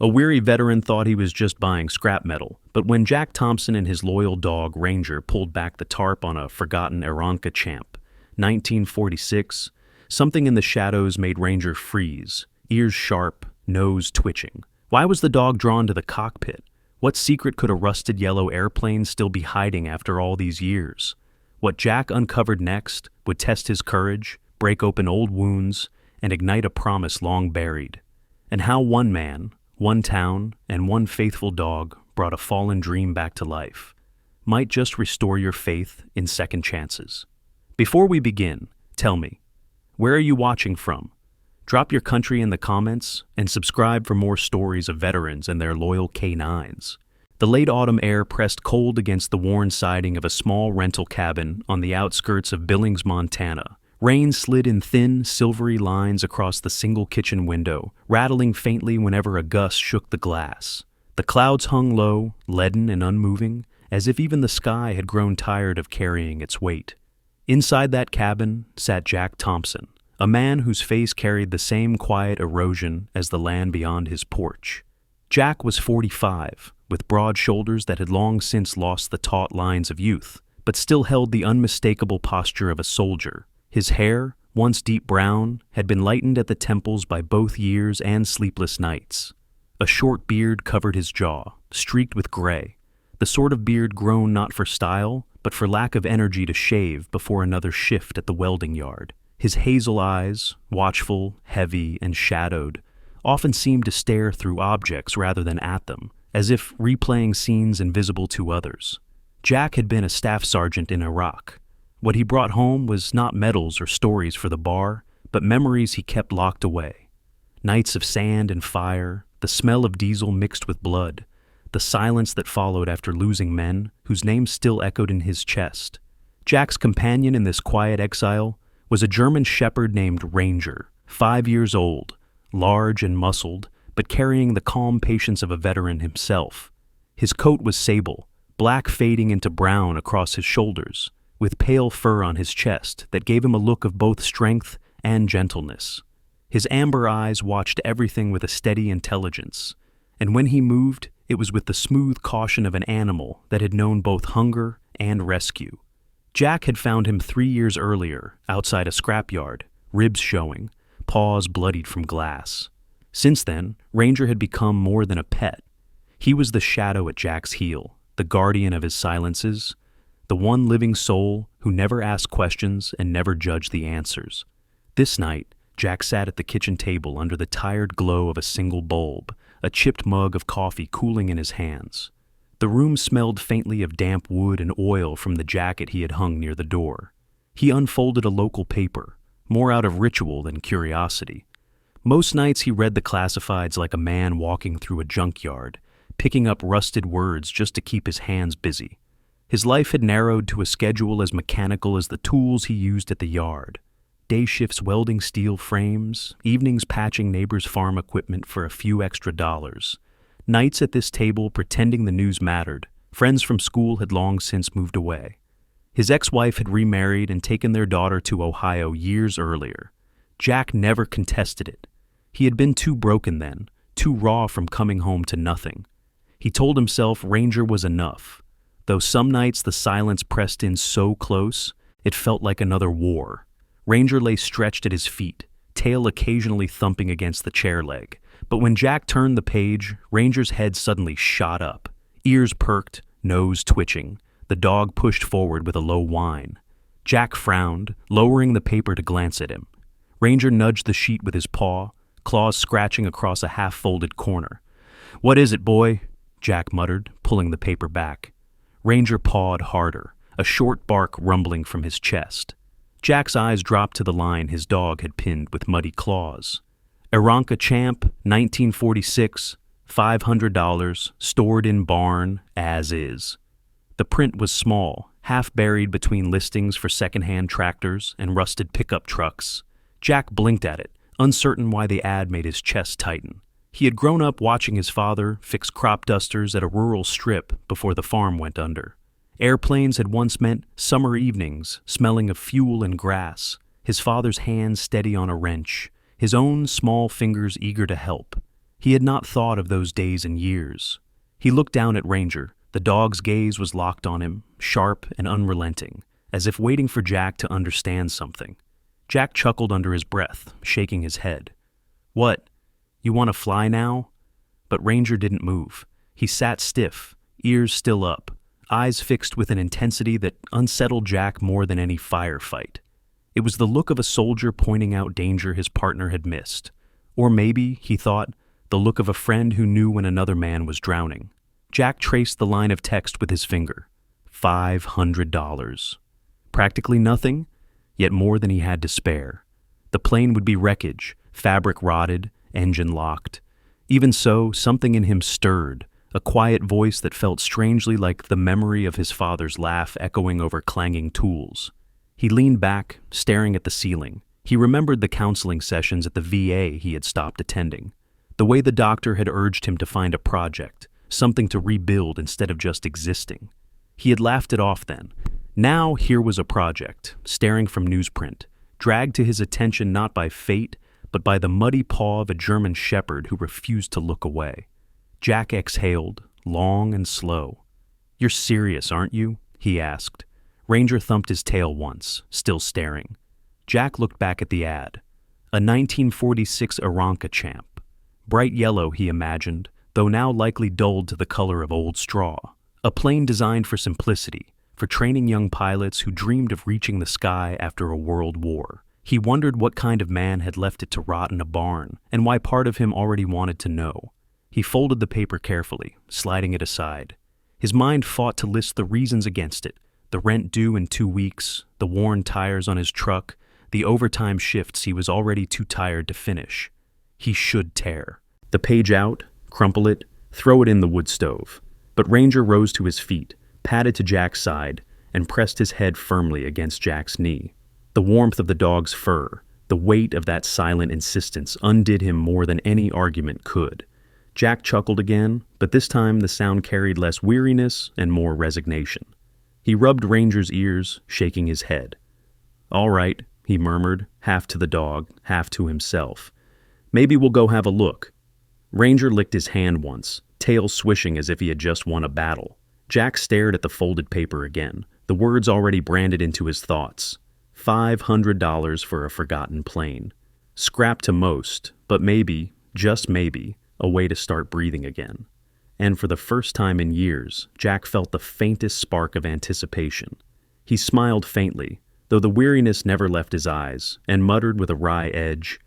A weary veteran thought he was just buying scrap metal, but when Jack Thompson and his loyal dog, Ranger, pulled back the tarp on a forgotten Aeronca Champ, 1946, something in the shadows made Ranger freeze, ears sharp, nose twitching. Why was the dog drawn to the cockpit? What secret could a rusted yellow airplane still be hiding after all these years? What Jack uncovered next would test his courage, break open old wounds, and ignite a promise long buried. And how one man, one town, and one faithful dog brought a fallen dream back to life might just restore your faith in second chances. Before we begin, tell me, where are you watching from? Drop your country in the comments and subscribe for more stories of veterans and their loyal K9s. The late autumn air pressed cold against the worn siding of a small rental cabin on the outskirts of Billings, Montana. Rain slid in thin, silvery lines across the single kitchen window, rattling faintly whenever a gust shook the glass. The clouds hung low, leaden and unmoving, as if even the sky had grown tired of carrying its weight. Inside that cabin sat Jack Thompson, a man whose face carried the same quiet erosion as the land beyond his porch. Jack was 45, with broad shoulders that had long since lost the taut lines of youth, but still held the unmistakable posture of a soldier. His hair, once deep brown, had been lightened at the temples by both years and sleepless nights. A short beard covered his jaw, streaked with gray, the sort of beard grown not for style, but for lack of energy to shave before another shift at the welding yard. His hazel eyes, watchful, heavy, and shadowed, often seemed to stare through objects rather than at them, as if replaying scenes invisible to others. Jack had been a staff sergeant in Iraq. What he brought home was not medals or stories for the bar, but memories he kept locked away. Nights of sand and fire, the smell of diesel mixed with blood, the silence that followed after losing men whose names still echoed in his chest. Jack's companion in this quiet exile was a German shepherd named Ranger, 5 years old, large and muscled, but carrying the calm patience of a veteran himself. His coat was sable, black fading into brown across his shoulders, with pale fur on his chest that gave him a look of both strength and gentleness. His amber eyes watched everything with a steady intelligence, and when he moved, it was with the smooth caution of an animal that had known both hunger and rescue. Jack had found him 3 years earlier, outside a scrapyard, ribs showing, paws bloodied from glass. Since then, Ranger had become more than a pet. He was the shadow at Jack's heel, the guardian of his silences, the one living soul who never asked questions and never judged the answers. This night, Jack sat at the kitchen table under the tired glow of a single bulb, a chipped mug of coffee cooling in his hands. The room smelled faintly of damp wood and oil from the jacket he had hung near the door. He unfolded a local paper, more out of ritual than curiosity. Most nights he read the classifieds like a man walking through a junkyard, picking up rusted words just to keep his hands busy. His life had narrowed to a schedule as mechanical as the tools he used at the yard. Day shifts welding steel frames, evenings patching neighbors' farm equipment for a few extra dollars. Nights at this table pretending the news mattered. Friends from school had long since moved away. His ex-wife had remarried and taken their daughter to Ohio years earlier. Jack never contested it. He had been too broken then, too raw from coming home to nothing. He told himself Ranger was enough. Though some nights the silence pressed in so close, it felt like another war. Ranger lay stretched at his feet, tail occasionally thumping against the chair leg. But when Jack turned the page, Ranger's head suddenly shot up, ears perked, nose twitching. The dog pushed forward with a low whine. Jack frowned, lowering the paper to glance at him. Ranger nudged the sheet with his paw, claws scratching across a half-folded corner. "What is it, boy?" Jack muttered, pulling the paper back. Ranger pawed harder, a short bark rumbling from his chest. Jack's eyes dropped to the line his dog had pinned with muddy claws. Aeronca Champ, 1946, $500, stored in barn, as is. The print was small, half buried between listings for second-hand tractors and rusted pickup trucks. Jack blinked at it, uncertain why the ad made his chest tighten. He had grown up watching his father fix crop dusters at a rural strip before the farm went under. Airplanes had once meant summer evenings, smelling of fuel and grass, his father's hands steady on a wrench, his own small fingers eager to help. He had not thought of those days in years. He looked down at Ranger. The dog's gaze was locked on him, sharp and unrelenting, as if waiting for Jack to understand something. Jack chuckled under his breath, shaking his head. "What? You want to fly now?" But Ranger didn't move. He sat stiff, ears still up, eyes fixed with an intensity that unsettled Jack more than any firefight. It was the look of a soldier pointing out danger his partner had missed. Or maybe, he thought, the look of a friend who knew when another man was drowning. Jack traced the line of text with his finger. $500. Practically nothing, yet more than he had to spare. The plane would be wreckage, fabric rotted, engine locked. Even so, something in him stirred, a quiet voice that felt strangely like the memory of his father's laugh echoing over clanging tools. He leaned back, staring at the ceiling. He remembered the counseling sessions at the VA he had stopped attending. The way the doctor had urged him to find a project, something to rebuild instead of just existing. He had laughed it off then. Now here was a project, staring from newsprint, dragged to his attention not by fate, but by the muddy paw of a German shepherd who refused to look away. Jack exhaled, long and slow. "You're serious, aren't you?" he asked. Ranger thumped his tail once, still staring. Jack looked back at the ad. A 1946 Aeronca Champ. Bright yellow, he imagined, though now likely dulled to the color of old straw. A plane designed for simplicity, for training young pilots who dreamed of reaching the sky after a world war. He wondered what kind of man had left it to rot in a barn, and why part of him already wanted to know. He folded the paper carefully, sliding it aside. His mind fought to list the reasons against it: the rent due in 2 weeks, the worn tires on his truck, the overtime shifts he was already too tired to finish. He should tear the page out, crumple it, throw it in the wood stove. But Ranger rose to his feet, padded to Jack's side, and pressed his head firmly against Jack's knee. The warmth of the dog's fur, the weight of that silent insistence undid him more than any argument could. Jack chuckled again, but this time the sound carried less weariness and more resignation. He rubbed Ranger's ears, shaking his head. "All right," he murmured, half to the dog, half to himself. "Maybe we'll go have a look." Ranger licked his hand once, tail swishing as if he had just won a battle. Jack stared at the folded paper again, the words already branded into his thoughts. $500 for a forgotten plane. Scrap to most, but maybe, just maybe, a way to start breathing again. And for the first time in years, Jack felt the faintest spark of anticipation. He smiled faintly, though the weariness never left his eyes, and muttered with a wry edge,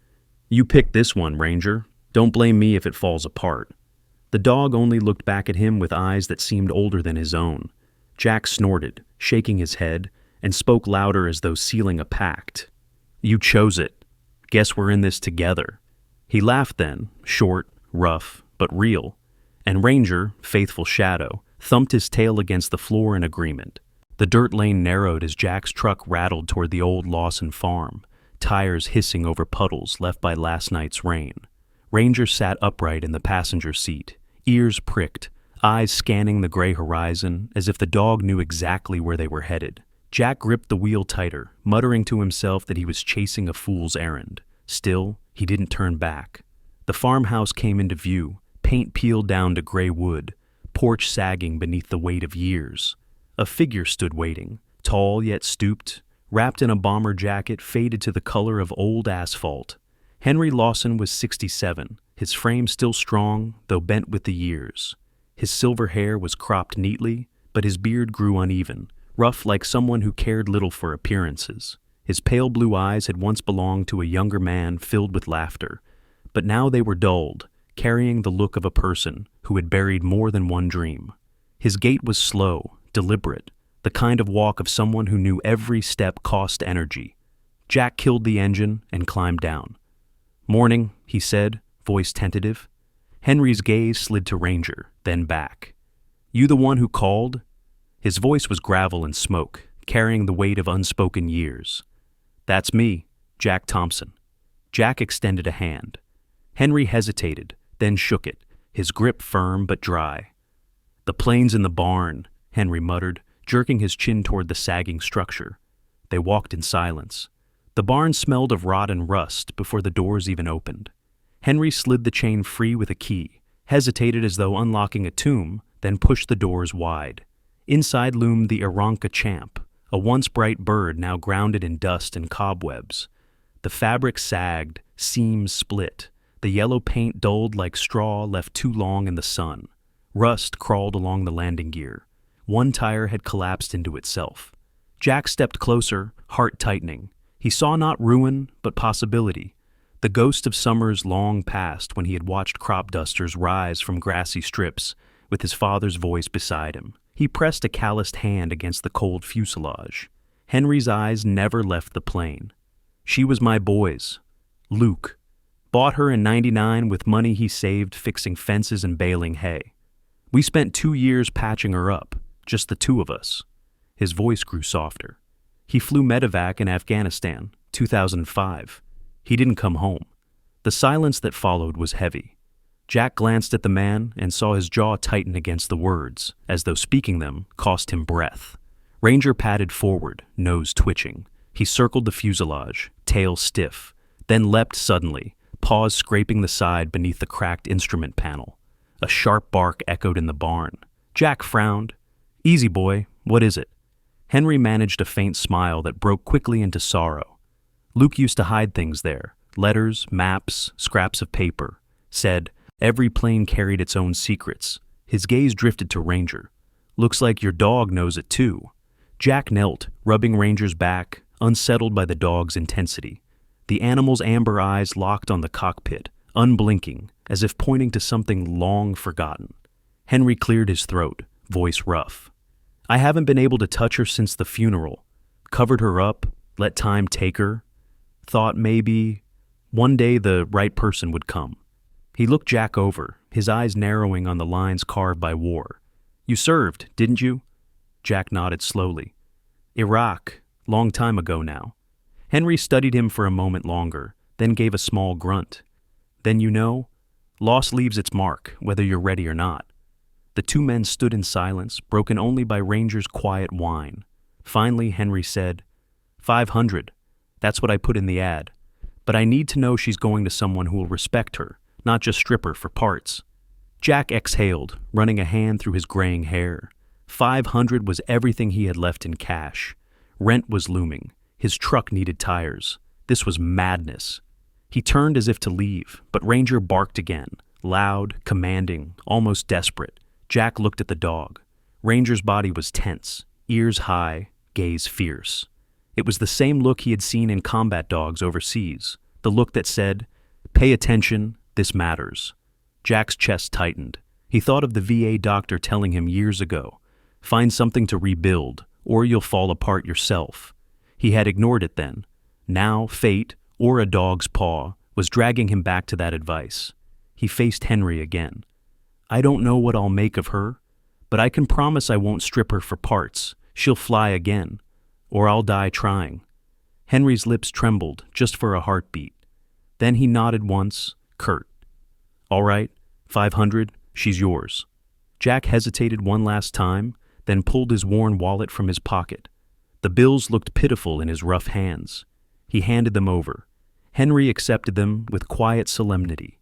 "You picked this one, Ranger. Don't blame me if it falls apart." The dog only looked back at him with eyes that seemed older than his own. Jack snorted, shaking his head, and spoke louder as though sealing a pact. "You chose it. Guess we're in this together." He laughed then, short, rough, but real, and Ranger, faithful shadow, thumped his tail against the floor in agreement. The dirt lane narrowed as Jack's truck rattled toward the old Lawson farm, tires hissing over puddles left by last night's rain. Ranger sat upright in the passenger seat, ears pricked, eyes scanning the gray horizon as if the dog knew exactly where they were headed. Jack gripped the wheel tighter, muttering to himself that he was chasing a fool's errand. Still, he didn't turn back. The farmhouse came into view, paint peeled down to gray wood, porch sagging beneath the weight of years. A figure stood waiting, tall yet stooped, wrapped in a bomber jacket faded to the color of old asphalt. Henry Lawson was 67, his frame still strong, though bent with the years. His silver hair was cropped neatly, but his beard grew uneven, rough like someone who cared little for appearances. His pale blue eyes had once belonged to a younger man filled with laughter, but now they were dulled, carrying the look of a person who had buried more than one dream. His gait was slow, deliberate, the kind of walk of someone who knew every step cost energy. Jack killed the engine and climbed down. "Morning," he said, voice tentative. Henry's gaze slid to Ranger, then back. "You the one who called?" His voice was gravel and smoke, carrying the weight of unspoken years. "That's me, Jack Thompson." Jack extended a hand. Henry hesitated, then shook it, his grip firm but dry. "The plane's in the barn," Henry muttered, jerking his chin toward the sagging structure. They walked in silence. The barn smelled of rot and rust before the doors even opened. Henry slid the chain free with a key, hesitated as though unlocking a tomb, then pushed the doors wide. Inside loomed the Aeronca Champ, a once bright bird now grounded in dust and cobwebs. The fabric sagged, seams split. The yellow paint dulled like straw left too long in the sun. Rust crawled along the landing gear. One tire had collapsed into itself. Jack stepped closer, heart tightening. He saw not ruin, but possibility. The ghost of summers long past when he had watched crop dusters rise from grassy strips, with his father's voice beside him. He pressed a calloused hand against the cold fuselage. Henry's eyes never left the plane. She was my boy's. Luke. Bought her in '99 with money he saved fixing fences and baling hay. We spent 2 years patching her up, just the two of us. His voice grew softer. He flew medevac in Afghanistan, 2005. He didn't come home. The silence that followed was heavy. Jack glanced at the man and saw his jaw tighten against the words, as though speaking them cost him breath. Ranger padded forward, nose twitching. He circled the fuselage, tail stiff, then leapt suddenly, paws scraping the side beneath the cracked instrument panel. A sharp bark echoed in the barn. Jack frowned. "Easy, boy. What is it?" Henry managed a faint smile that broke quickly into sorrow. Luke used to hide things there, letters, maps, scraps of paper. Said, every plane carried its own secrets. His gaze drifted to Ranger. "Looks like your dog knows it too." Jack knelt, rubbing Ranger's back, unsettled by the dog's intensity. The animal's amber eyes locked on the cockpit, unblinking, as if pointing to something long forgotten. Henry cleared his throat, voice rough. "I haven't been able to touch her since the funeral. Covered her up, let time take her. Thought maybe one day the right person would come." He looked Jack over, his eyes narrowing on the lines carved by war. "You served, didn't you?" Jack nodded slowly. "Iraq, long time ago now." Henry studied him for a moment longer, then gave a small grunt. "Then you know, loss leaves its mark, whether you're ready or not." The two men stood in silence, broken only by Ranger's quiet whine. Finally, Henry said, 500. That's what I put in the ad. But I need to know she's going to someone who will respect her, not just strip her for parts." Jack exhaled, running a hand through his graying hair. 500 was everything he had left in cash. Rent was looming. His truck needed tires. This was madness. He turned as if to leave, but Ranger barked again, loud, commanding, almost desperate. Jack looked at the dog. Ranger's body was tense, ears high, gaze fierce. It was the same look he had seen in combat dogs overseas, the look that said, "Pay attention, this matters." Jack's chest tightened. He thought of the VA doctor telling him years ago, "Find something to rebuild, or you'll fall apart yourself." He had ignored it then. Now, fate, or a dog's paw, was dragging him back to that advice. He faced Henry again. "I don't know what I'll make of her, but I can promise I won't strip her for parts. She'll fly again, or I'll die trying." Henry's lips trembled just for a heartbeat. Then he nodded once, curt. "All right, 500, she's yours." Jack hesitated one last time, then pulled his worn wallet from his pocket. The bills looked pitiful in his rough hands. He handed them over. Henry accepted them with quiet solemnity.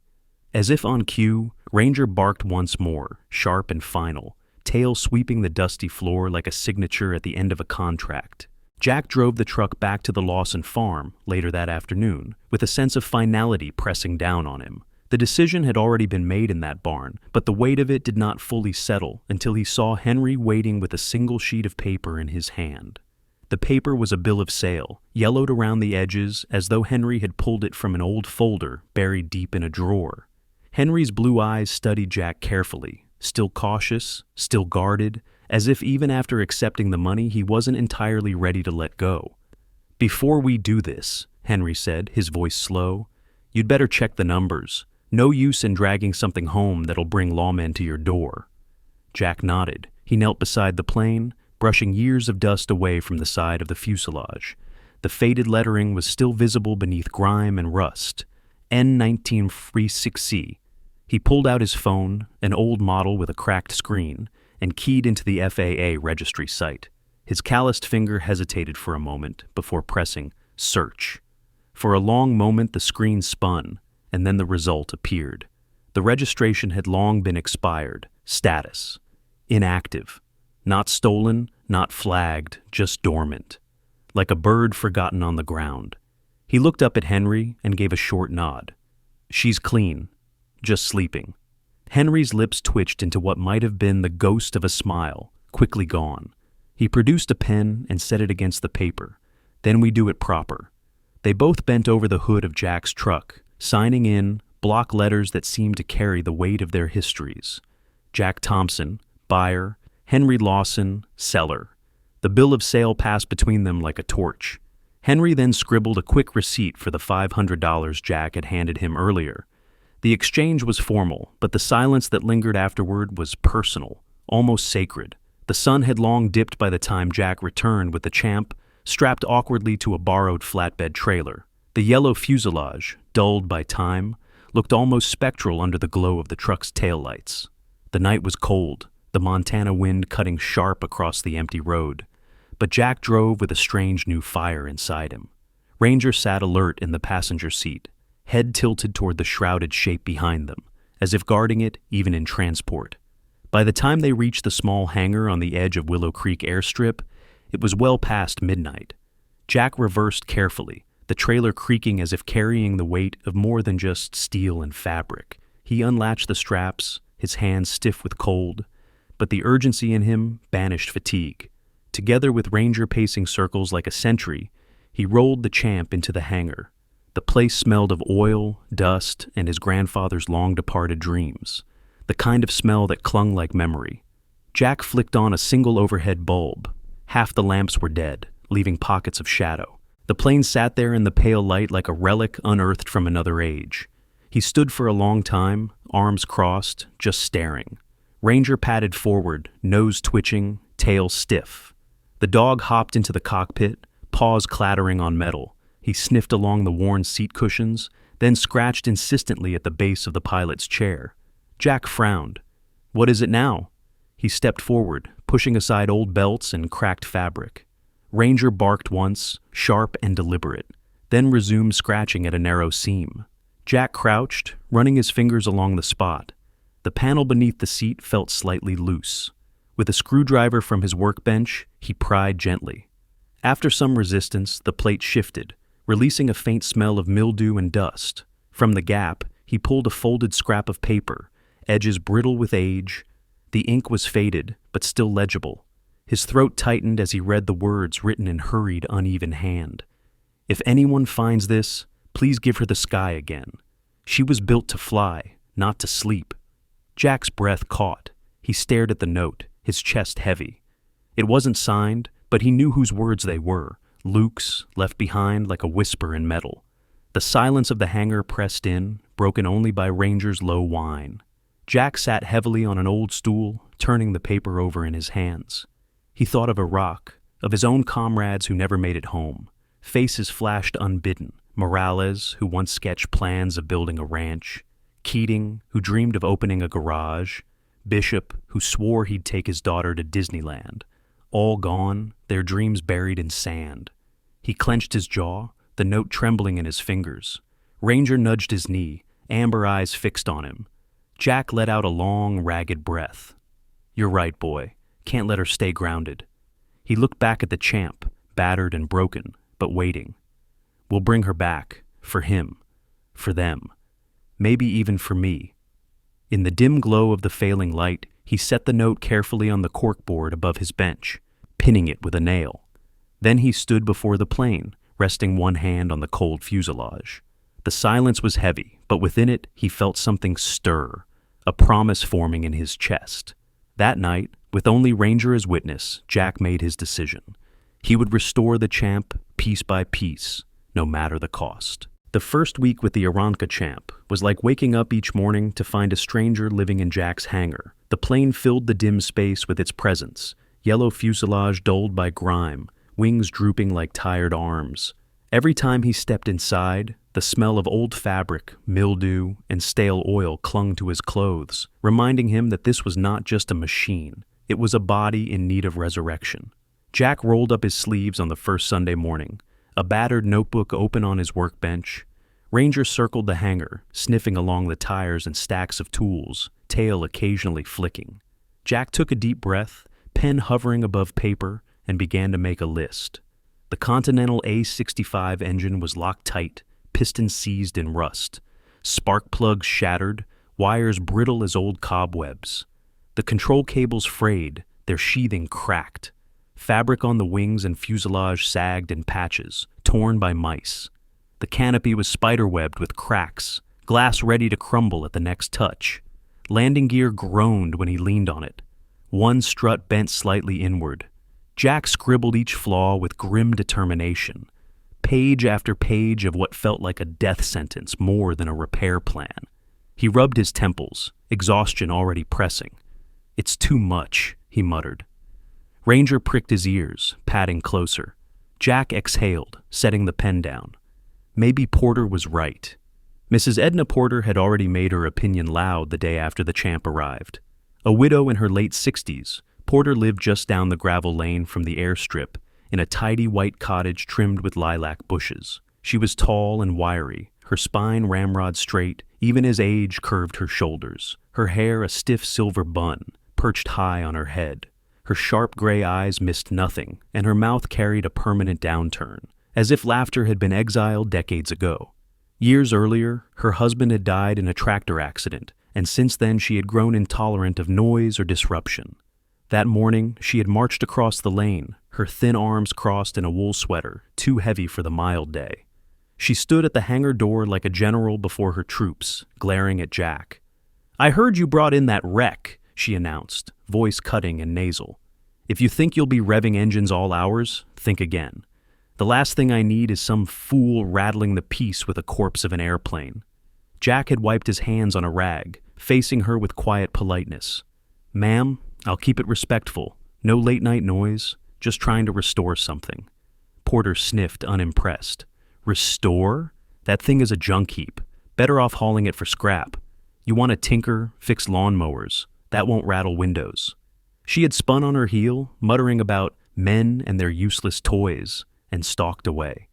As if on cue, Ranger barked once more, sharp and final, tail sweeping the dusty floor like a signature at the end of a contract. Jack drove the truck back to the Lawson farm later that afternoon, with a sense of finality pressing down on him. The decision had already been made in that barn, but the weight of it did not fully settle until he saw Henry waiting with a single sheet of paper in his hand. The paper was a bill of sale, yellowed around the edges as though Henry had pulled it from an old folder buried deep in a drawer. Henry's blue eyes studied Jack carefully, still cautious, still guarded, as if even after accepting the money he wasn't entirely ready to let go. "Before we do this," Henry said, his voice slow, "you'd better check the numbers. No use in dragging something home that'll bring lawmen to your door." Jack nodded. He knelt beside the plane, brushing years of dust away from the side of the fuselage. The faded lettering was still visible beneath grime and rust. N1936C. He pulled out his phone, an old model with a cracked screen, and keyed into the FAA registry site. His calloused finger hesitated for a moment before pressing search. For a long moment the screen spun, and then the result appeared. The registration had long been expired. Status: inactive. Not stolen, not flagged, just dormant. Like a bird forgotten on the ground. He looked up at Henry and gave a short nod. She's clean. Just sleeping. Henry's lips twitched into what might have been the ghost of a smile, quickly gone. He produced a pen and set it against the paper. Then we do it proper. They both bent over the hood of Jack's truck, signing in block letters that seemed to carry the weight of their histories. Jack Thompson, buyer; Henry Lawson, seller. The bill of sale passed between them like a torch. Henry then scribbled a quick receipt for the $500 Jack had handed him earlier. The exchange was formal, but the silence that lingered afterward was personal, almost sacred. The sun had long dipped by the time Jack returned with the Champ, strapped awkwardly to a borrowed flatbed trailer. The yellow fuselage, dulled by time, looked almost spectral under the glow of the truck's taillights. The night was cold, the Montana wind cutting sharp across the empty road. But Jack drove with a strange new fire inside him. Ranger sat alert in the passenger seat, head tilted toward the shrouded shape behind them, as if guarding it even in transport. By the time they reached the small hangar on the edge of Willow Creek airstrip, it was well past midnight. Jack reversed carefully, the trailer creaking as if carrying the weight of more than just steel and fabric. He unlatched the straps, his hands stiff with cold, but the urgency in him banished fatigue. Together with Ranger pacing circles like a sentry, he rolled the Champ into the hangar. The place smelled of oil, dust, and his grandfather's long-departed dreams, the kind of smell that clung like memory. Jack flicked on a single overhead bulb. Half the lamps were dead, leaving pockets of shadow. The plane sat there in the pale light like a relic unearthed from another age. He stood for a long time, arms crossed, just staring. Ranger padded forward, nose twitching, tail stiff. The dog hopped into the cockpit, paws clattering on metal. He sniffed along the worn seat cushions, then scratched insistently at the base of the pilot's chair. Jack frowned. "What is it now?" He stepped forward, pushing aside old belts and cracked fabric. Ranger barked once, sharp and deliberate, then resumed scratching at a narrow seam. Jack crouched, running his fingers along the spot. The panel beneath the seat felt slightly loose. With a screwdriver from his workbench, he pried gently. After some resistance, the plate shifted, releasing a faint smell of mildew and dust. From the gap, he pulled a folded scrap of paper, edges brittle with age. The ink was faded, but still legible. His throat tightened as he read the words written in hurried, uneven hand. "If anyone finds this, please give her the sky again. She was built to fly, not to sleep." Jack's breath caught. He stared at the note, his chest heavy. It wasn't signed, but he knew whose words they were, Luke's, left behind like a whisper in metal. The silence of the hangar pressed in, broken only by Ranger's low whine. Jack sat heavily on an old stool, turning the paper over in his hands. He thought of Iraq, of his own comrades who never made it home. Faces flashed unbidden. Morales, who once sketched plans of building a ranch. Keating, who dreamed of opening a garage. Bishop, who swore he'd take his daughter to Disneyland. All gone, their dreams buried in sand. He clenched his jaw, the note trembling in his fingers. Ranger nudged his knee, amber eyes fixed on him. Jack let out a long, ragged breath. "You're right, boy. Can't let her stay grounded." He looked back at the Champ, battered and broken, but waiting. "We'll bring her back. For him. For them. Maybe even for me." In the dim glow of the failing light, he set the note carefully on the corkboard above his bench, pinning it with a nail. Then he stood before the plane, resting one hand on the cold fuselage. The silence was heavy, but within it he felt something stir, a promise forming in his chest. That night, with only Ranger as witness, Jack made his decision. He would restore the Champ piece by piece, no matter the cost. The first week with the Aeronca Champ was like waking up each morning to find a stranger living in Jack's hangar. The plane filled the dim space with its presence, yellow fuselage dulled by grime, wings drooping like tired arms. Every time he stepped inside, the smell of old fabric, mildew, and stale oil clung to his clothes, reminding him that this was not just a machine. It was a body in need of resurrection. Jack rolled up his sleeves on the first Sunday morning, a battered notebook open on his workbench. Ranger circled the hangar, sniffing along the tires and stacks of tools, tail occasionally flicking. Jack took a deep breath, pen hovering above paper, and began to make a list. The Continental A65 engine was locked tight, pistons seized in rust, spark plugs shattered, wires brittle as old cobwebs. The control cables frayed, their sheathing cracked. Fabric on the wings and fuselage sagged in patches, torn by mice. The canopy was spiderwebbed with cracks, glass ready to crumble at the next touch. Landing gear groaned when he leaned on it. One strut bent slightly inward. Jack scribbled each flaw with grim determination. Page after page of what felt like a death sentence more than a repair plan. He rubbed his temples, exhaustion already pressing. "It's too much," he muttered. Ranger pricked his ears, padding closer. Jack exhaled, setting the pen down. Maybe Porter was right. Mrs. Edna Porter had already made her opinion loud the day after the Champ arrived. A widow in her late 60s, Porter lived just down the gravel lane from the airstrip in a tidy white cottage trimmed with lilac bushes. She was tall and wiry, her spine ramrod straight, even as age curved her shoulders, her hair a stiff silver bun, perched high on her head. Her sharp gray eyes missed nothing, and her mouth carried a permanent downturn, as if laughter had been exiled decades ago. Years earlier, her husband had died in a tractor accident, and since then she had grown intolerant of noise or disruption. That morning, she had marched across the lane, her thin arms crossed in a wool sweater, too heavy for the mild day. She stood at the hangar door like a general before her troops, glaring at Jack. "I heard you brought in that wreck," she announced, voice cutting and nasal. "If you think you'll be revving engines all hours, think again. The last thing I need is some fool rattling the piece with a corpse of an airplane." Jack had wiped his hands on a rag, facing her with quiet politeness. "Ma'am, I'll keep it respectful. No late-night noise, just trying to restore something." Porter sniffed, unimpressed. "Restore? That thing is a junk heap. Better off hauling it for scrap. You want to tinker, fix lawnmowers. That won't rattle windows." She had spun on her heel, muttering about men and their useless toys, and stalked away.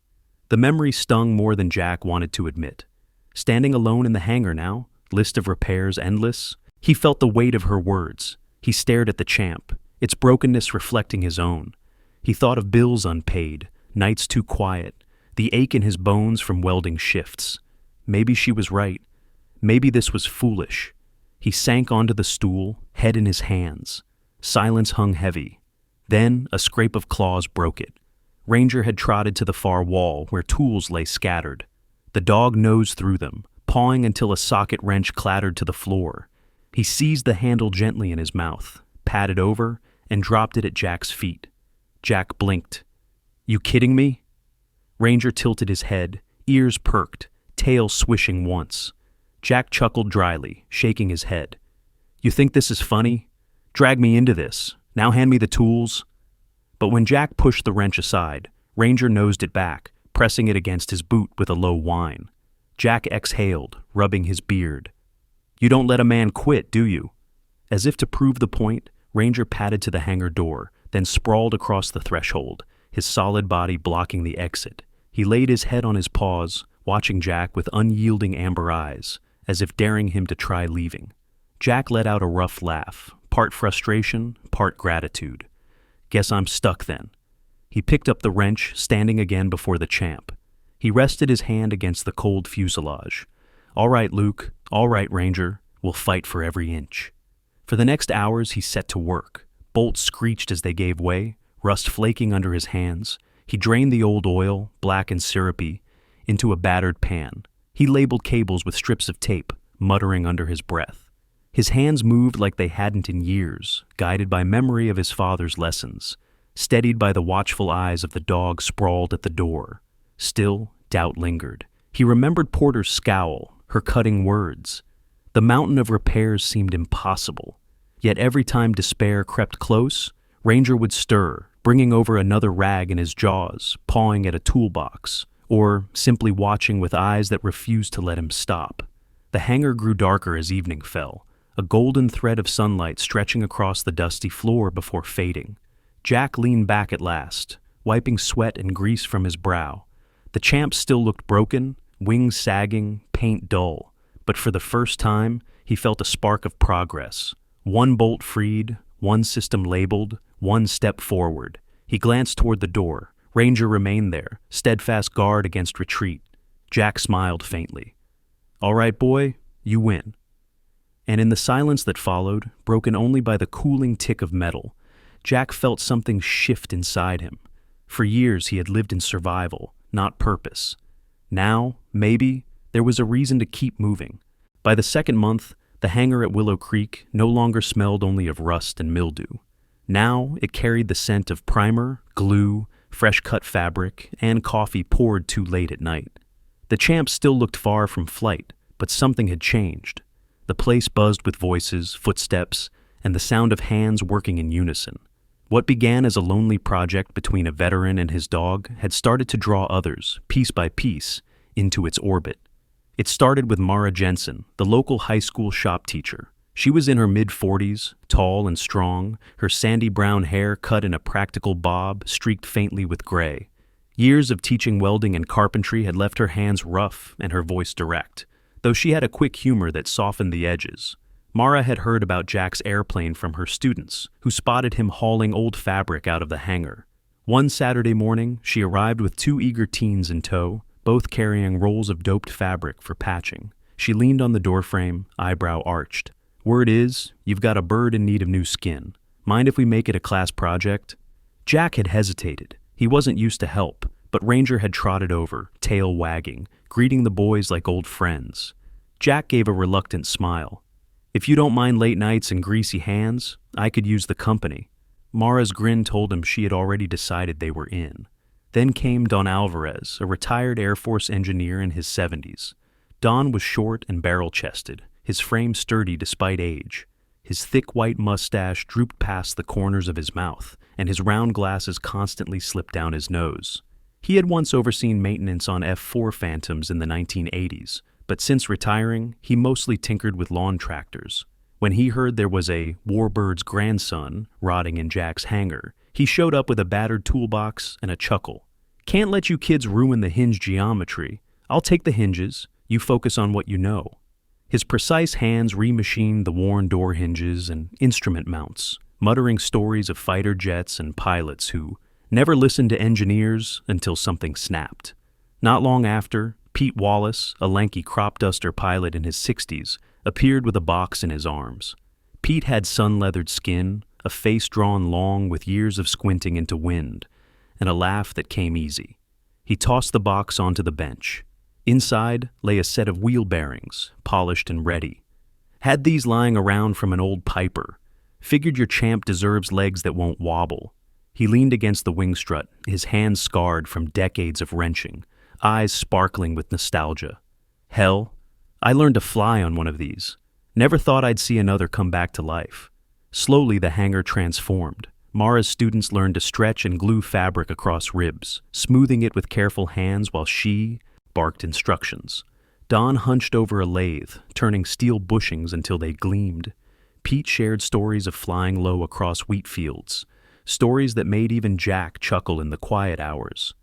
The memory stung more than Jack wanted to admit. Standing alone in the hangar now, list of repairs endless, he felt the weight of her words. He stared at the Champ, its brokenness reflecting his own. He thought of bills unpaid, nights too quiet, the ache in his bones from welding shifts. Maybe she was right. Maybe this was foolish. He sank onto the stool, head in his hands. Silence hung heavy. Then a scrape of claws broke it. Ranger had trotted to the far wall where tools lay scattered. The dog nosed through them, pawing until a socket wrench clattered to the floor. He seized the handle gently in his mouth, patted over, and dropped it at Jack's feet. Jack blinked. "You kidding me?" Ranger tilted his head, ears perked, tail swishing once. Jack chuckled dryly, shaking his head. "You think this is funny? Drag me into this. Now hand me the tools." But when Jack pushed the wrench aside, Ranger nosed it back, pressing it against his boot with a low whine. Jack exhaled, rubbing his beard. "You don't let a man quit, do you?" As if to prove the point, Ranger padded to the hangar door, then sprawled across the threshold, his solid body blocking the exit. He laid his head on his paws, watching Jack with unyielding amber eyes, as if daring him to try leaving. Jack let out a rough laugh, part frustration, part gratitude. "Guess I'm stuck then." He picked up the wrench, standing again before the Champ. He rested his hand against the cold fuselage. "All right, Luke. All right, Ranger. We'll fight for every inch." For the next hours, he set to work. Bolts screeched as they gave way, rust flaking under his hands. He drained the old oil, black and syrupy, into a battered pan. He labeled cables with strips of tape, muttering under his breath. His hands moved like they hadn't in years, guided by memory of his father's lessons, steadied by the watchful eyes of the dog sprawled at the door. Still, doubt lingered. He remembered Porter's scowl, her cutting words. The mountain of repairs seemed impossible. Yet every time despair crept close, Ranger would stir, bringing over another rag in his jaws, pawing at a toolbox, or simply watching with eyes that refused to let him stop. The hangar grew darker as evening fell, a golden thread of sunlight stretching across the dusty floor before fading. Jack leaned back at last, wiping sweat and grease from his brow. The Champ still looked broken, wings sagging, paint dull. But for the first time, he felt a spark of progress. One bolt freed, one system labeled, one step forward. He glanced toward the door. Ranger remained there, steadfast guard against retreat. Jack smiled faintly. "All right, boy, you win." And in the silence that followed, broken only by the cooling tick of metal, Jack felt something shift inside him. For years he had lived in survival, not purpose. Now, maybe, there was a reason to keep moving. By the second month, the hangar at Willow Creek no longer smelled only of rust and mildew. Now it carried the scent of primer, glue, fresh-cut fabric, and coffee poured too late at night. The Champ still looked far from flight, but something had changed. The place buzzed with voices, footsteps, and the sound of hands working in unison. What began as a lonely project between a veteran and his dog had started to draw others, piece by piece, into its orbit. It started with Mara Jensen, the local high school shop teacher. She was in her mid-40s, tall and strong, her sandy brown hair cut in a practical bob, streaked faintly with gray. Years of teaching welding and carpentry had left her hands rough and her voice direct, though she had a quick humor that softened the edges. Mara had heard about Jack's airplane from her students, who spotted him hauling old fabric out of the hangar. One Saturday morning, she arrived with two eager teens in tow, both carrying rolls of doped fabric for patching. She leaned on the doorframe, eyebrow arched. "Word is, you've got a bird in need of new skin. Mind if we make it a class project?" Jack had hesitated. He wasn't used to help, but Ranger had trotted over, tail wagging, greeting the boys like old friends. Jack gave a reluctant smile. "If you don't mind late nights and greasy hands, I could use the company." Mara's grin told him she had already decided they were in. Then came Don Alvarez, a retired Air Force engineer in his 70s. Don was short and barrel-chested, his frame sturdy despite age. His thick white mustache drooped past the corners of his mouth, and his round glasses constantly slipped down his nose. He had once overseen maintenance on F-4 Phantoms in the 1980s, but since retiring, he mostly tinkered with lawn tractors. When he heard there was a Warbird's grandson rotting in Jack's hangar, he showed up with a battered toolbox and a chuckle. "Can't let you kids ruin the hinge geometry. I'll take the hinges. You focus on what you know." His precise hands remachined the worn door hinges and instrument mounts, muttering stories of fighter jets and pilots who never listened to engineers until something snapped. Not long after, Pete Wallace, a lanky crop duster pilot in his 60s, appeared with a box in his arms. Pete had sun-leathered skin, a face drawn long with years of squinting into wind, and a laugh that came easy. He tossed the box onto the bench. Inside lay a set of wheel bearings, polished and ready. "Had these lying around from an old Piper. Figured your Champ deserves legs that won't wobble." He leaned against the wing strut, his hands scarred from decades of wrenching, eyes sparkling with nostalgia. "Hell, I learned to fly on one of these. Never thought I'd see another come back to life." Slowly the hangar transformed. Mara's students learned to stretch and glue fabric across ribs, smoothing it with careful hands while she barked instructions. Don hunched over a lathe, turning steel bushings until they gleamed. Pete shared stories of flying low across wheat fields, stories that made even Jack chuckle in the quiet hours.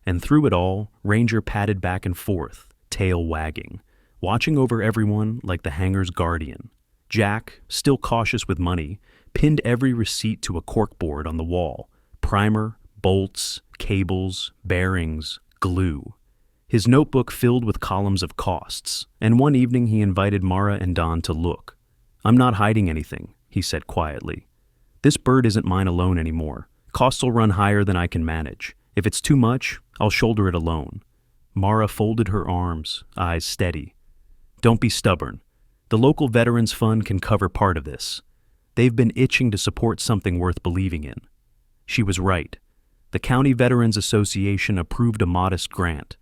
And through it all, Ranger padded back and forth, tail wagging, watching over everyone like the hangar's guardian. Jack, still cautious with money, pinned every receipt to a corkboard on the wall. Primer, bolts, cables, bearings, glue. His notebook filled with columns of costs, and one evening he invited Mara and Don to look. "I'm not hiding anything," he said quietly. "This bird isn't mine alone anymore. Costs will run higher than I can manage. If it's too much, I'll shoulder it alone." Mara folded her arms, eyes steady. "Don't be stubborn. The local Veterans Fund can cover part of this. They've been itching to support something worth believing in." She was right. The County Veterans Association approved a modest grant,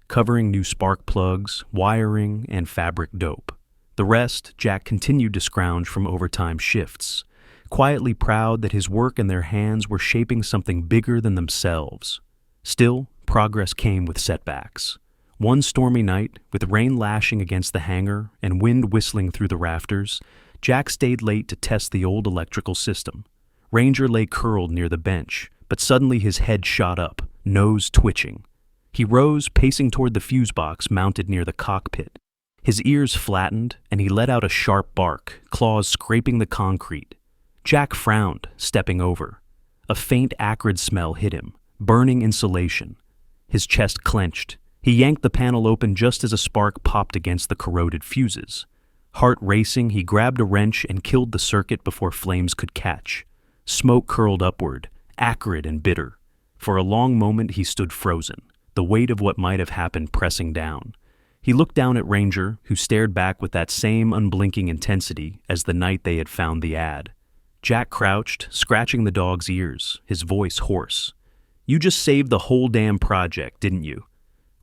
covering new spark plugs, wiring, and fabric dope. The rest, Jack continued to scrounge from overtime shifts, quietly proud that his work and their hands were shaping something bigger than themselves. Still, progress came with setbacks. One stormy night, with rain lashing against the hangar and wind whistling through the rafters, Jack stayed late to test the old electrical system. Ranger lay curled near the bench, but suddenly his head shot up, nose twitching. He rose, pacing toward the fuse box mounted near the cockpit. His ears flattened, and he let out a sharp bark, claws scraping the concrete. Jack frowned, stepping over. A faint, acrid smell hit him, burning insulation. His chest clenched. He yanked the panel open just as a spark popped against the corroded fuses. Heart racing, he grabbed a wrench and killed the circuit before flames could catch. Smoke curled upward, acrid and bitter. For a long moment he stood frozen, the weight of what might have happened pressing down. He looked down at Ranger, who stared back with that same unblinking intensity as the night they had found the ad. Jack crouched, scratching the dog's ears, his voice hoarse. "You just saved the whole damn project, didn't you?"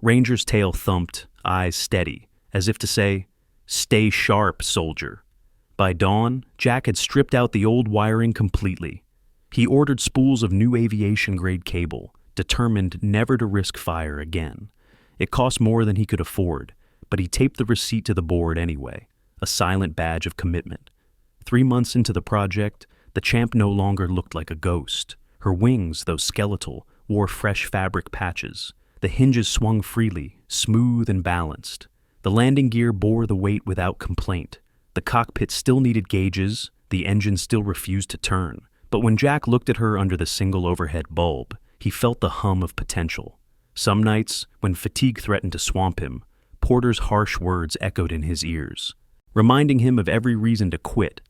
Ranger's tail thumped, eyes steady, as if to say, "Stay sharp, soldier." By dawn, Jack had stripped out the old wiring completely. He ordered spools of new aviation-grade cable, determined never to risk fire again. It cost more than he could afford, but he taped the receipt to the board anyway, a silent badge of commitment. 3 months into the project, the Champ no longer looked like a ghost. Her wings, though skeletal, wore fresh fabric patches. The hinges swung freely, smooth and balanced. The landing gear bore the weight without complaint. The cockpit still needed gauges, the engine still refused to turn. But when Jack looked at her under the single overhead bulb, he felt the hum of potential. Some nights, when fatigue threatened to swamp him, Porter's harsh words echoed in his ears, reminding him of every reason to quit.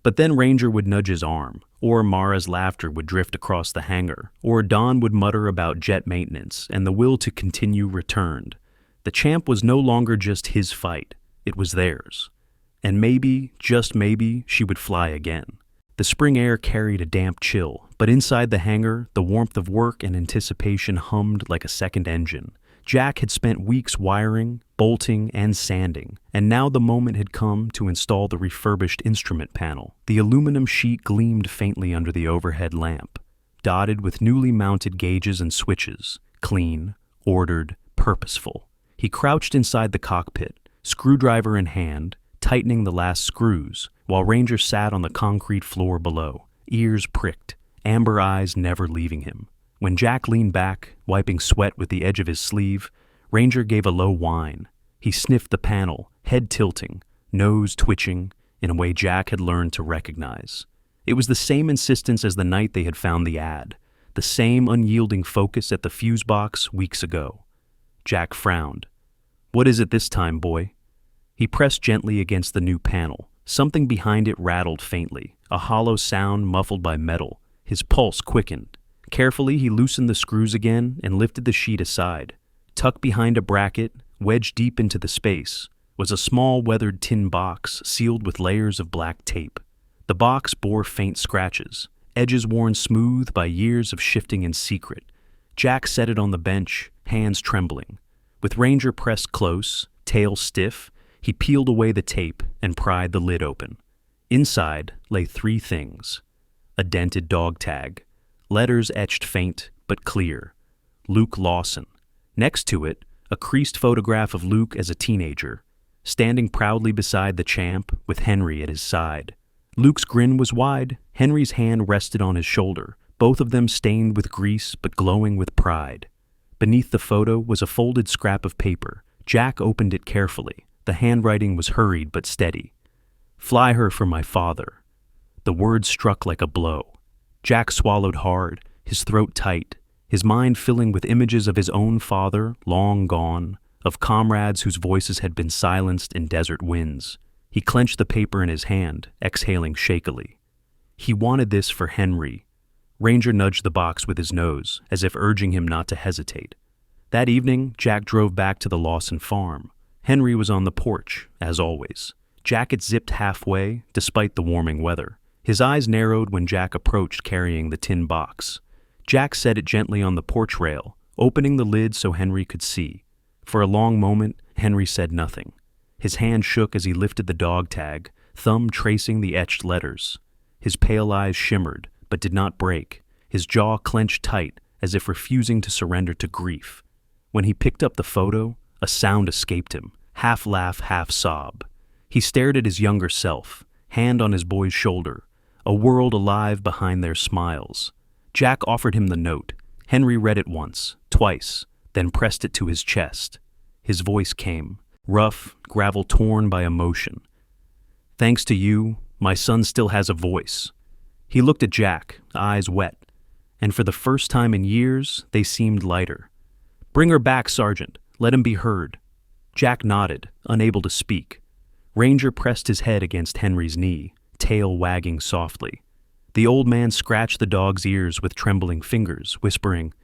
But then Ranger would nudge his arm, or Mara's laughter would drift across the hangar, or Don would mutter about jet maintenance, and the will to continue returned. The Champ was no longer just his fight, it was theirs. And maybe, just maybe, she would fly again. The spring air carried a damp chill, but inside the hangar, the warmth of work and anticipation hummed like a second engine. Jack had spent weeks wiring, bolting, and sanding, and now the moment had come to install the refurbished instrument panel. The aluminum sheet gleamed faintly under the overhead lamp, dotted with newly mounted gauges and switches, clean, ordered, purposeful. He crouched inside the cockpit, screwdriver in hand, tightening the last screws, while Ranger sat on the concrete floor below, ears pricked, amber eyes never leaving him. When Jack leaned back, wiping sweat with the edge of his sleeve, Ranger gave a low whine. He sniffed the panel, head tilting, nose twitching, in a way Jack had learned to recognize. It was the same insistence as the night they had found the ad, the same unyielding focus at the fuse box weeks ago. Jack frowned. "What is it this time, boy?" He pressed gently against the new panel. Something behind it rattled faintly, a hollow sound muffled by metal. His pulse quickened. Carefully, he loosened the screws again and lifted the sheet aside. Tucked behind a bracket, wedged deep into the space, was a small weathered tin box sealed with layers of black tape. The box bore faint scratches, edges worn smooth by years of shifting in secret. Jack set it on the bench, hands trembling. With Ranger pressed close, tail stiff, he peeled away the tape and pried the lid open. Inside lay 3 things. A dented dog tag, letters etched faint but clear. Luke Lawson. Next to it, a creased photograph of Luke as a teenager, standing proudly beside the Champ with Henry at his side. Luke's grin was wide, Henry's hand rested on his shoulder, both of them stained with grease but glowing with pride. Beneath the photo was a folded scrap of paper. Jack opened it carefully. The handwriting was hurried but steady. "Fly her for my father." The words struck like a blow. Jack swallowed hard, his throat tight, his mind filling with images of his own father, long gone, of comrades whose voices had been silenced in desert winds. He clenched the paper in his hand, exhaling shakily. He wanted this for Henry. Ranger nudged the box with his nose, as if urging him not to hesitate. That evening, Jack drove back to the Lawson farm. Henry was on the porch, as always. Jack had zipped halfway, despite the warming weather. His eyes narrowed when Jack approached carrying the tin box. Jack set it gently on the porch rail, opening the lid so Henry could see. For a long moment, Henry said nothing. His hand shook as he lifted the dog tag, thumb tracing the etched letters. His pale eyes shimmered, but did not break. His jaw clenched tight, as if refusing to surrender to grief. When he picked up the photo, a sound escaped him, half laugh, half sob. He stared at his younger self, hand on his boy's shoulder, a world alive behind their smiles. Jack offered him the note. Henry read it once, twice, then pressed it to his chest. His voice came, rough, gravel torn by emotion. "Thanks to you, my son still has a voice." He looked at Jack, eyes wet, and for the first time in years, they seemed lighter. "Bring her back, Sergeant. Let him be heard." Jack nodded, unable to speak. Ranger pressed his head against Henry's knee, tail wagging softly. The old man scratched the dog's ears with trembling fingers, whispering,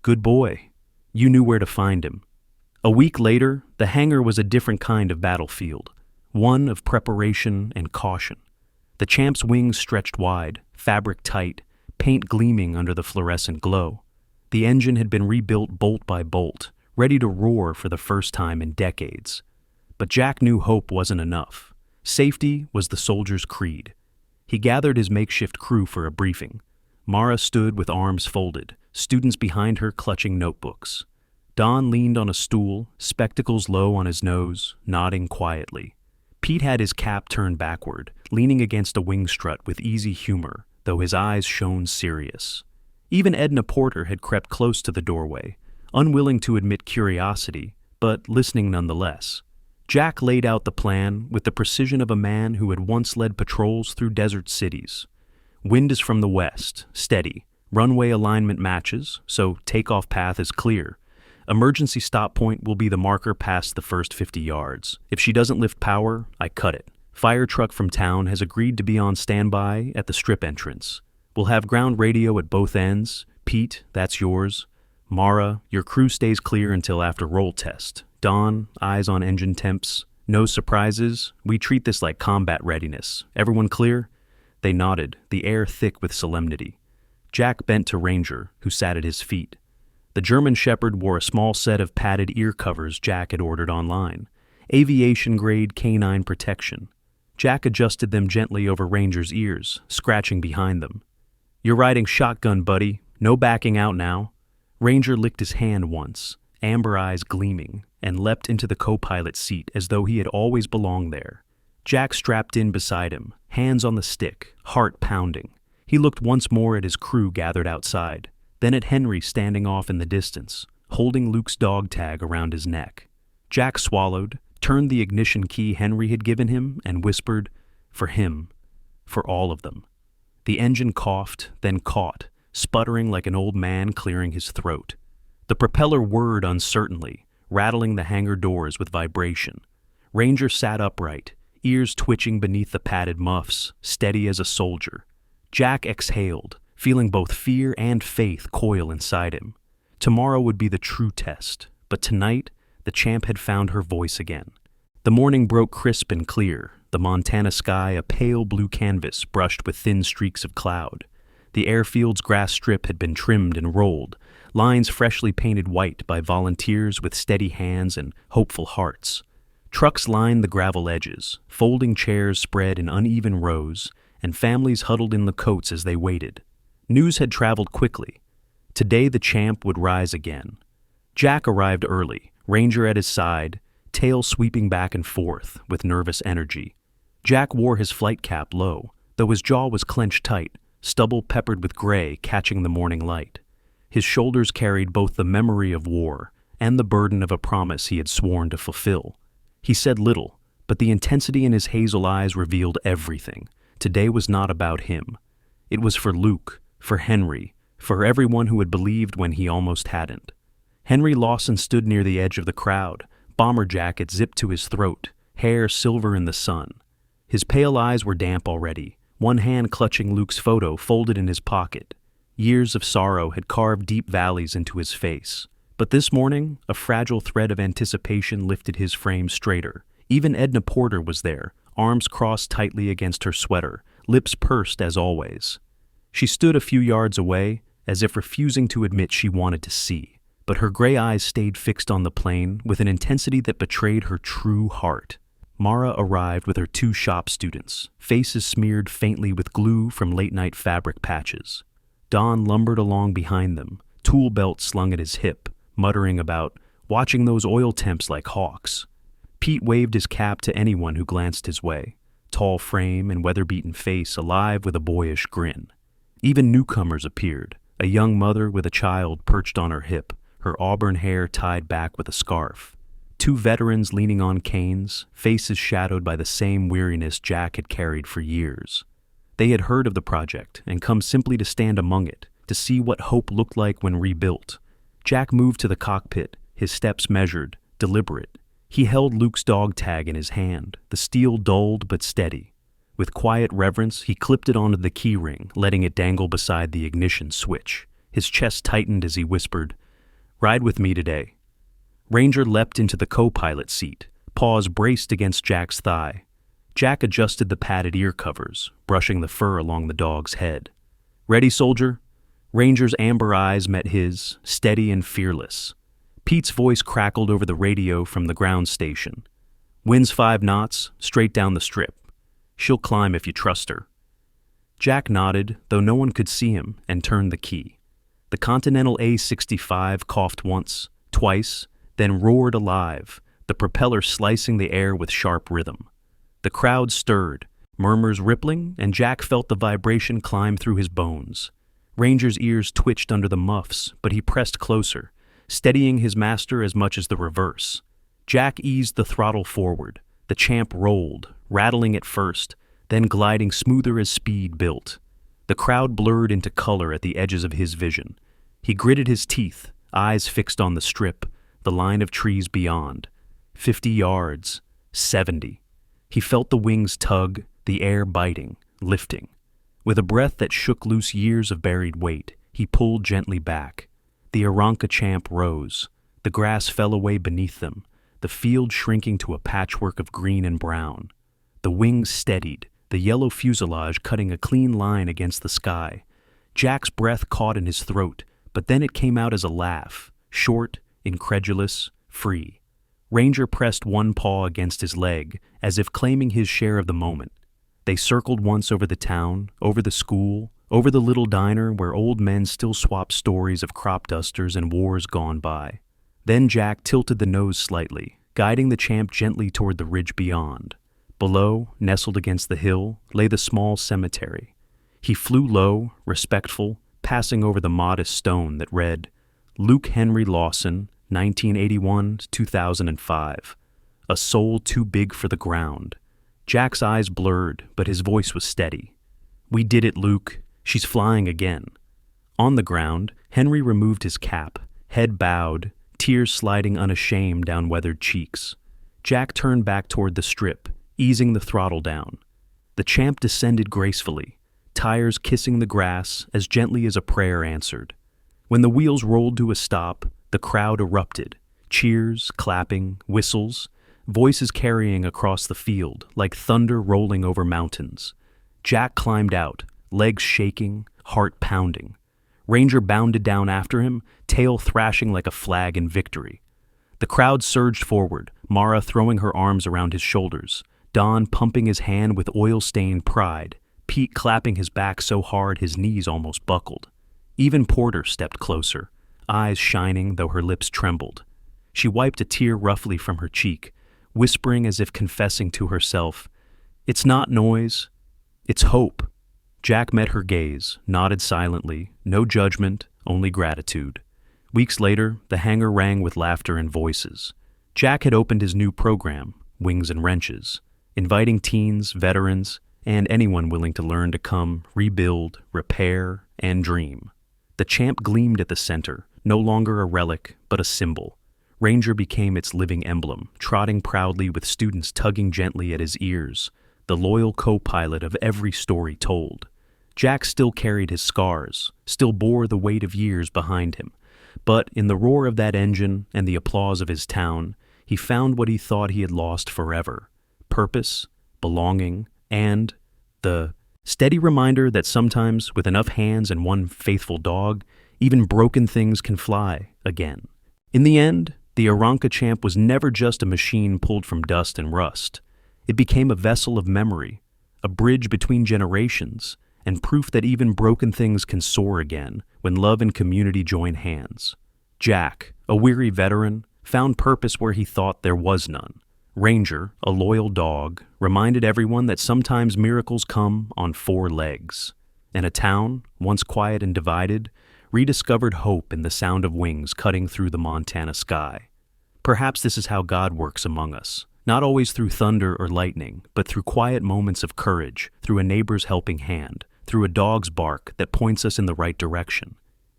"Good boy. You knew where to find him." A week later, the hangar was a different kind of battlefield, one of preparation and caution. The Champ's wings stretched wide, fabric tight, paint gleaming under the fluorescent glow. The engine had been rebuilt bolt by bolt, ready to roar for the first time in decades. But Jack knew hope wasn't enough. Safety was the soldier's creed. He gathered his makeshift crew for a briefing. Mara stood with arms folded, students behind her clutching notebooks. Don leaned on a stool, spectacles low on his nose, nodding quietly. Pete had his cap turned backward, leaning against a wing strut with easy humor, though his eyes shone serious. Even Edna Porter had crept close to the doorway, unwilling to admit curiosity, but listening nonetheless. Jack laid out the plan with the precision of a man who had once led patrols through desert cities. Wind is from the west, steady. Runway alignment matches, so takeoff path is clear. Emergency stop point will be the marker past the first 50 yards. If she doesn't lift power, I cut it. Fire truck from town has agreed to be on standby at the strip entrance. We'll have ground radio at both ends. Pete, that's yours. Mara, your crew stays clear until after roll test. Don, eyes on engine temps. No surprises. We treat this like combat readiness. Everyone clear? They nodded, the air thick with solemnity. Jack bent to Ranger, who sat at his feet. The German Shepherd wore a small set of padded ear covers Jack had ordered online. Aviation-grade canine protection. Jack adjusted them gently over Ranger's ears, scratching behind them. "You're riding shotgun, buddy. No backing out now." Ranger licked his hand once, amber eyes gleaming, and leapt into the co-pilot seat as though he had always belonged there. Jack strapped in beside him, hands on the stick, heart pounding. He looked once more at his crew gathered outside, then at Henry standing off in the distance, holding Luke's dog tag around his neck. Jack swallowed, turned the ignition key Henry had given him, and whispered, "For him, for all of them." The engine coughed, then caught, sputtering like an old man clearing his throat. The propeller whirred uncertainly, rattling the hangar doors with vibration. Ranger sat upright, ears twitching beneath the padded muffs, steady as a soldier. Jack exhaled, feeling both fear and faith coil inside him. Tomorrow would be the true test, but tonight, the Champ had found her voice again. The morning broke crisp and clear, the Montana sky a pale blue canvas brushed with thin streaks of cloud. The airfield's grass strip had been trimmed and rolled, lines freshly painted white by volunteers with steady hands and hopeful hearts. Trucks lined the gravel edges, folding chairs spread in uneven rows, and families huddled in the coats as they waited. News had traveled quickly. Today the Champ would rise again. Jack arrived early, Ranger at his side, tail sweeping back and forth with nervous energy. Jack wore his flight cap low, though his jaw was clenched tight, stubble peppered with gray catching the morning light. His shoulders carried both the memory of war and the burden of a promise he had sworn to fulfill. He said little, but the intensity in his hazel eyes revealed everything. Today was not about him. It was for Luke, for Henry, for everyone who had believed when he almost hadn't. Henry Lawson stood near the edge of the crowd, bomber jacket zipped to his throat, hair silver in the sun. His pale eyes were damp already, one hand clutching Luke's photo folded in his pocket. Years of sorrow had carved deep valleys into his face. But this morning, a fragile thread of anticipation lifted his frame straighter. Even Edna Porter was there, arms crossed tightly against her sweater, lips pursed as always. She stood a few yards away, as if refusing to admit she wanted to see. But her gray eyes stayed fixed on the plane with an intensity that betrayed her true heart. Mara arrived with her 2 shop students, faces smeared faintly with glue from late-night fabric patches. Don lumbered along behind them, tool belt slung at his hip, muttering about watching those oil temps like hawks. Pete waved his cap to anyone who glanced his way, tall frame and weather-beaten face alive with a boyish grin. Even newcomers appeared, a young mother with a child perched on her hip, her auburn hair tied back with a scarf. Two veterans leaning on canes, faces shadowed by the same weariness Jack had carried for years. They had heard of the project and come simply to stand among it, to see what hope looked like when rebuilt. Jack moved to the cockpit, his steps measured, deliberate. He held Luke's dog tag in his hand, the steel dulled but steady. With quiet reverence, he clipped it onto the key ring, letting it dangle beside the ignition switch. His chest tightened as he whispered, "Ride with me today." Ranger leapt into the co-pilot seat, paws braced against Jack's thigh. Jack adjusted the padded ear covers, brushing the fur along the dog's head. "Ready, soldier?" Ranger's amber eyes met his, steady and fearless. Pete's voice crackled over the radio from the ground station. "Wind's 5 knots, straight down the strip. She'll climb if you trust her." Jack nodded, though no one could see him, and turned the key. The Continental A-65 coughed once, twice, then roared alive, the propeller slicing the air with sharp rhythm. The crowd stirred, murmurs rippling, and Jack felt the vibration climb through his bones. Ranger's ears twitched under the muffs, but he pressed closer, steadying his master as much as the reverse. Jack eased the throttle forward. The Champ rolled, rattling at first, then gliding smoother as speed built. The crowd blurred into color at the edges of his vision. He gritted his teeth, eyes fixed on the strip, the line of trees beyond. 50 yards, 70. He felt the wings tug, the air biting, lifting. With a breath that shook loose years of buried weight, he pulled gently back. The Aeronca Champ rose. The grass fell away beneath them, the field shrinking to a patchwork of green and brown. The wings steadied, the yellow fuselage cutting a clean line against the sky. Jack's breath caught in his throat, but then it came out as a laugh, short, incredulous, free. Ranger pressed one paw against his leg, as if claiming his share of the moment. They circled once over the town, over the school, over the little diner where old men still swapped stories of crop dusters and wars gone by. Then Jack tilted the nose slightly, guiding the Champ gently toward the ridge beyond. Below, nestled against the hill, lay the small cemetery. He flew low, respectful, passing over the modest stone that read, "Luke Henry Lawson, 1981-2005. A soul too big for the ground." Jack's eyes blurred, but his voice was steady. "We did it, Luke. She's flying again." On the ground, Henry removed his cap, head bowed, tears sliding unashamed down weathered cheeks. Jack turned back toward the strip, easing the throttle down. The Champ descended gracefully, tires kissing the grass as gently as a prayer answered. When the wheels rolled to a stop, the crowd erupted, cheers, clapping, whistles, voices carrying across the field like thunder rolling over mountains. Jack climbed out, legs shaking, heart pounding. Ranger bounded down after him, tail thrashing like a flag in victory. The crowd surged forward, Mara throwing her arms around his shoulders, Don pumping his hand with oil-stained pride, Pete clapping his back so hard his knees almost buckled. Even Porter stepped closer, eyes shining though her lips trembled. She wiped a tear roughly from her cheek, whispering as if confessing to herself, "It's not noise, it's hope." Jack met her gaze, nodded silently, no judgment, only gratitude. Weeks later, the hangar rang with laughter and voices. Jack had opened his new program, Wings and Wrenches, inviting teens, veterans, and anyone willing to learn to come rebuild, repair, and dream. The Champ gleamed at the center, no longer a relic, but a symbol. Ranger became its living emblem, trotting proudly with students tugging gently at his ears, the loyal co-pilot of every story told. Jack still carried his scars, still bore the weight of years behind him, but in the roar of that engine and the applause of his town, he found what he thought he had lost forever: purpose, belonging, and the steady reminder that sometimes, with enough hands and one faithful dog, even broken things can fly again. In the end, the Aeronca Champ was never just a machine pulled from dust and rust. It became a vessel of memory, a bridge between generations, and proof that even broken things can soar again when love and community join hands. Jack, a weary veteran, found purpose where he thought there was none. Ranger, a loyal dog, reminded everyone that sometimes miracles come on 4 legs. And a town, once quiet and divided, rediscovered hope in the sound of wings cutting through the Montana sky. Perhaps this is how God works among us, not always through thunder or lightning, but through quiet moments of courage, through a neighbor's helping hand, through a dog's bark that points us in the right direction.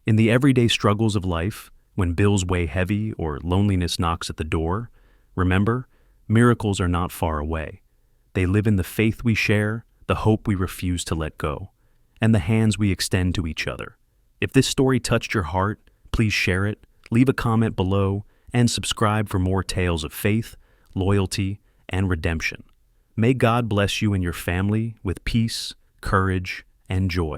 In the everyday struggles of life, when bills weigh heavy or loneliness knocks at the door, remember, miracles are not far away. They live in the faith we share, the hope we refuse to let go, and the hands we extend to each other. If this story touched your heart, please share it, leave a comment below, and subscribe for more tales of faith, loyalty, and redemption. May God bless you and your family with peace, courage, and joy.